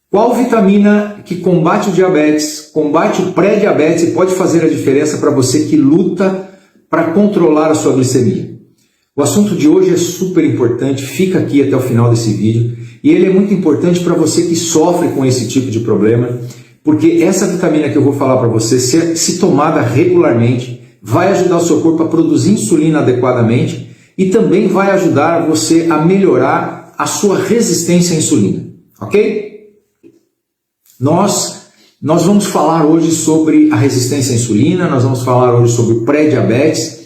Qual vitamina que combate o diabetes, combate o pré-diabetes e pode fazer a diferença para você que luta para controlar a sua glicemia? O assunto de hoje é super importante, fica aqui até o final desse vídeo, e ele é muito importante para você que sofre com esse tipo de problema, porque essa vitamina que eu vou falar para você, se tomada regularmente, vai ajudar o seu corpo a produzir insulina adequadamente e também vai ajudar você a melhorar a sua resistência à insulina, ok? Nós vamos falar hoje sobre a resistência à insulina, nós vamos falar hoje sobre o pré-diabetes,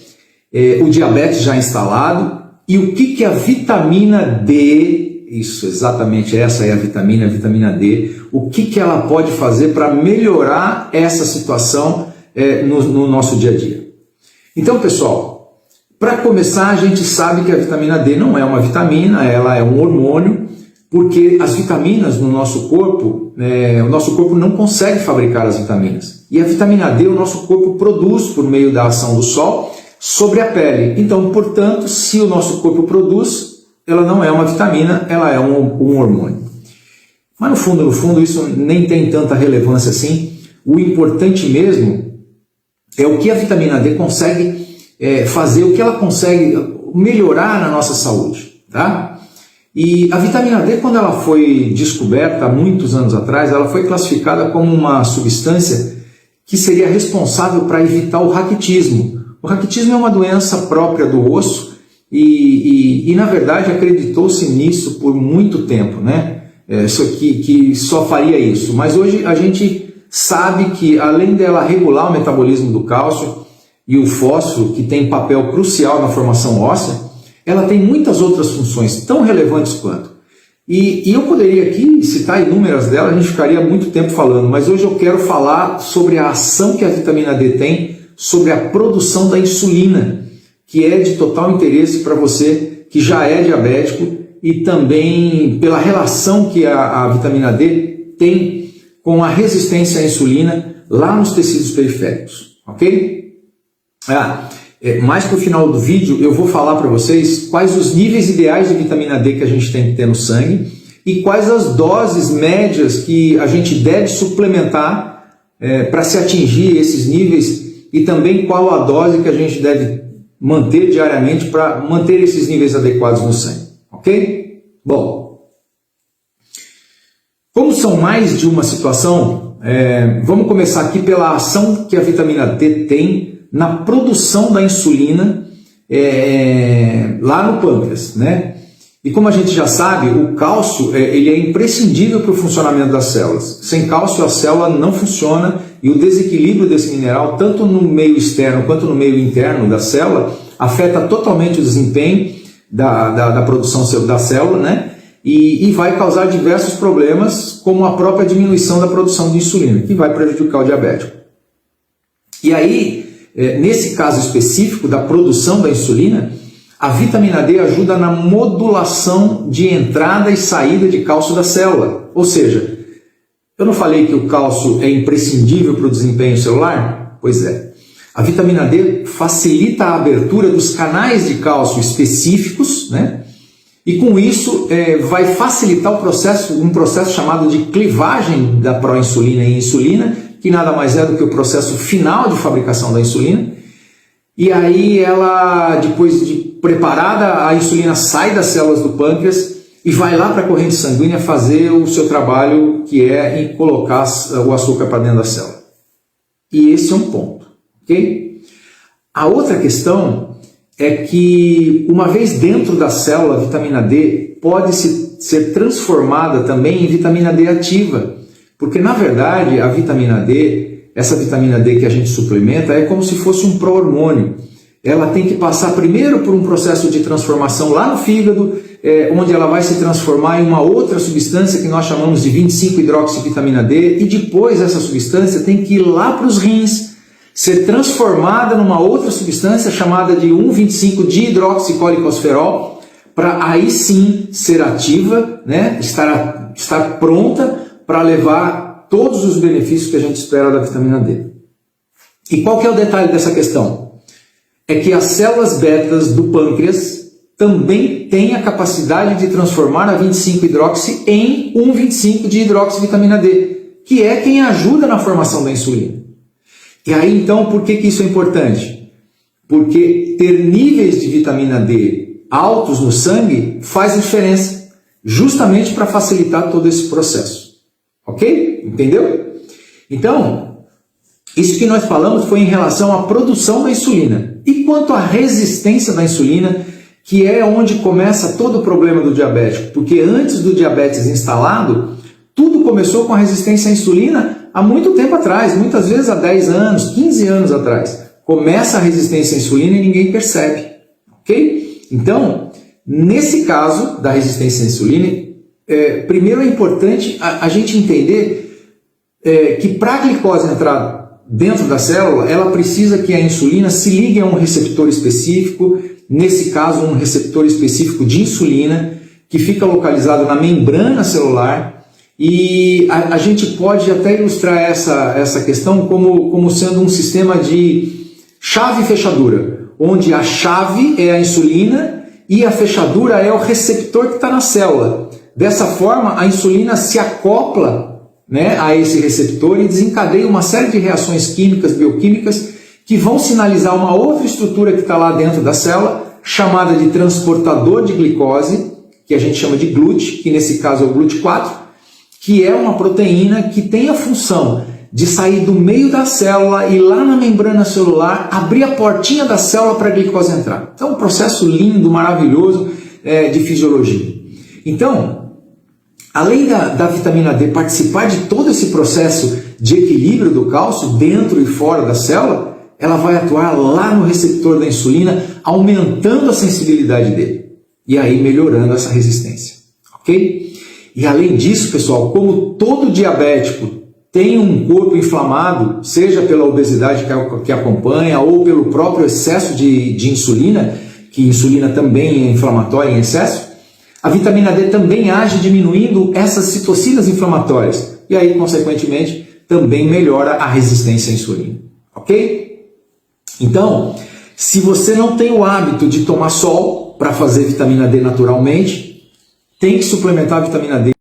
o diabetes já instalado e o que a vitamina D, isso exatamente, essa é a vitamina D, o que ela pode fazer para melhorar essa situação no nosso dia a dia. Então, pessoal, para começar, a gente sabe que a vitamina D não é uma vitamina, ela é um hormônio, porque as vitaminas no nosso corpo, o nosso corpo não consegue fabricar as vitaminas. E a vitamina D o nosso corpo produz por meio da ação do sol sobre a pele. Então, portanto, se o nosso corpo produz, ela não é uma vitamina, ela é um hormônio. Mas no fundo, isso nem tem tanta relevância assim. O importante mesmo é o que a vitamina D consegue fazer, o que ela consegue melhorar na nossa saúde, tá? E a vitamina D, quando ela foi descoberta há muitos anos atrás, ela foi classificada como uma substância que seria responsável para evitar o raquitismo. O raquitismo é uma doença própria do osso e na verdade, acreditou-se nisso por muito tempo, né? Que só faria isso. Mas hoje a gente sabe que, além dela regular o metabolismo do cálcio e o fósforo, que tem papel crucial na formação óssea, ela tem muitas outras funções tão relevantes quanto. E eu poderia aqui citar inúmeras delas, a gente ficaria muito tempo falando, mas hoje eu quero falar sobre a ação que a vitamina D tem sobre a produção da insulina, que é de total interesse para você que já é diabético e também pela relação que a vitamina D tem com a resistência à insulina lá nos tecidos periféricos, ok? Mais para o final do vídeo eu vou falar para vocês quais os níveis ideais de vitamina D que a gente tem que ter no sangue e quais as doses médias que a gente deve suplementar para se atingir esses níveis e também qual a dose que a gente deve manter diariamente para manter esses níveis adequados no sangue, ok? Bom, como são mais de uma situação, vamos começar aqui pela ação que a vitamina D tem na produção da insulina lá no pâncreas, né? E como a gente já sabe, o cálcio ele é imprescindível para o funcionamento das células. Sem cálcio a célula não funciona e o desequilíbrio desse mineral, tanto no meio externo quanto no meio interno da célula, afeta totalmente o desempenho da produção da célula, né? E vai causar diversos problemas, como a própria diminuição da produção de insulina, que vai prejudicar o diabético. E aí, nesse caso específico da produção da insulina, a vitamina D ajuda na modulação de entrada e saída de cálcio da célula. Ou seja, eu não falei que o cálcio é imprescindível para o desempenho celular? Pois é. A vitamina D facilita a abertura dos canais de cálcio específicos, né? E com isso vai facilitar um processo chamado de clivagem da proinsulina em insulina, que nada mais é do que o processo final de fabricação da insulina. E aí ela, depois de preparada, a insulina sai das células do pâncreas e vai lá para a corrente sanguínea fazer o seu trabalho, que é em colocar o açúcar para dentro da célula. E esse é um ponto, ok? A outra questão é que, uma vez dentro da célula, a vitamina D pode ser transformada também em vitamina D ativa. Porque, na verdade, a vitamina D, essa vitamina D que a gente suplementa, é como se fosse um pró-hormônio. Ela tem que passar primeiro por um processo de transformação lá no fígado, onde ela vai se transformar em uma outra substância que nós chamamos de 25-hidroxivitamina D, e depois essa substância tem que ir lá para os rins, ser transformada numa outra substância chamada de 1,25-dihidroxicolicosferol, para aí sim ser ativa, né? estar pronta para levar todos os benefícios que a gente espera da vitamina D. E qual que é o detalhe dessa questão? É que as células betas do pâncreas, também tem a capacidade de transformar a 25-hidroxi em 1,25 de hidroxivitamina D, que é quem ajuda na formação da insulina. E aí então, por que isso é importante? Porque ter níveis de vitamina D altos no sangue faz diferença, justamente para facilitar todo esse processo. Ok? Entendeu? Então, isso que nós falamos foi em relação à produção da insulina. E quanto à resistência da insulina, que é onde começa todo o problema do diabético, porque antes do diabetes instalado, tudo começou com a resistência à insulina há muito tempo atrás, muitas vezes há 10 anos, 15 anos atrás. Começa a resistência à insulina e ninguém percebe, ok? Então, nesse caso da resistência à insulina, primeiro é importante a gente entender que para a glicose entrar dentro da célula, ela precisa que a insulina se ligue a um receptor específico, nesse caso um receptor específico de insulina, que fica localizado na membrana celular, e a gente pode até ilustrar essa questão como sendo um sistema de chave e fechadura, onde a chave é a insulina e a fechadura é o receptor que está na célula. Dessa forma, a insulina se acopla, né, a esse receptor e desencadeia uma série de reações químicas, bioquímicas, que vão sinalizar uma outra estrutura que está lá dentro da célula, chamada de transportador de glicose, que a gente chama de GLUT, que nesse caso é o GLUT4, que é uma proteína que tem a função de sair do meio da célula e lá na membrana celular abrir a portinha da célula para a glicose entrar. Então, um processo lindo, maravilhoso de fisiologia. Então, além da vitamina D participar de todo esse processo de equilíbrio do cálcio dentro e fora da célula, ela vai atuar lá no receptor da insulina, aumentando a sensibilidade dele e aí melhorando essa resistência, ok? E além disso, pessoal, como todo diabético tem um corpo inflamado, seja pela obesidade que acompanha ou pelo próprio excesso de insulina, que insulina também é inflamatória em excesso, a vitamina D também age diminuindo essas citocinas inflamatórias e aí, consequentemente, também melhora a resistência à insulina, ok? Então, se você não tem o hábito de tomar sol para fazer vitamina D naturalmente, tem que suplementar a vitamina D.